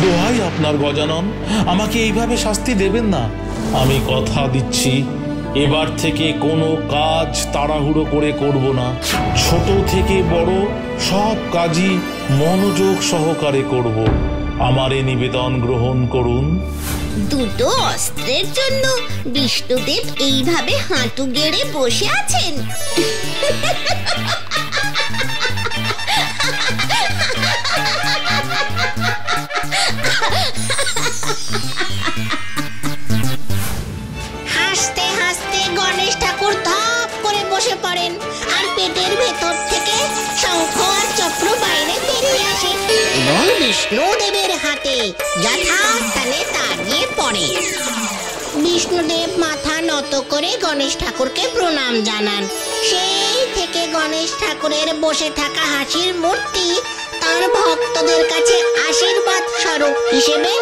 দোহাই আপনার গজানন, আমাকে এইভাবে শাস্তি দেবেন না। আমি কথা দিচ্ছি, এবার থেকে কোনো কাজ তাড়াহুড়ো করে করব না। ছোট থেকে বড় সব কাজই মনোযোগ সহকারে করব। আমার এই নিবেদন গ্রহণ করুন। দুটো অস্ত্রের জন্য বিষ্ণুদেব এইভাবে হাঁটু গেড়ে বসে আছেন? হাসতে হাসতে গণেশ ঠাকুর ধপ করে বসে পড়েন, আর পেটের ভেতর থেকে শঙ্খ আর চক্র বাইরে বেরিয়ে আসে এবং বিষ্ণুদেবের হাতে যথাস্থানে দাঁড়িয়ে পড়ে। বিষ্ণুদেব মাথা নত করে গণেশ ঠাকুরকে প্রণাম জানান। সেই থেকে গণেশ ঠাকুরের বসে থাকা হাসির মূর্তি তার ভক্তদের কাছে আশীর্বাদ স্বরূপ হিসেবে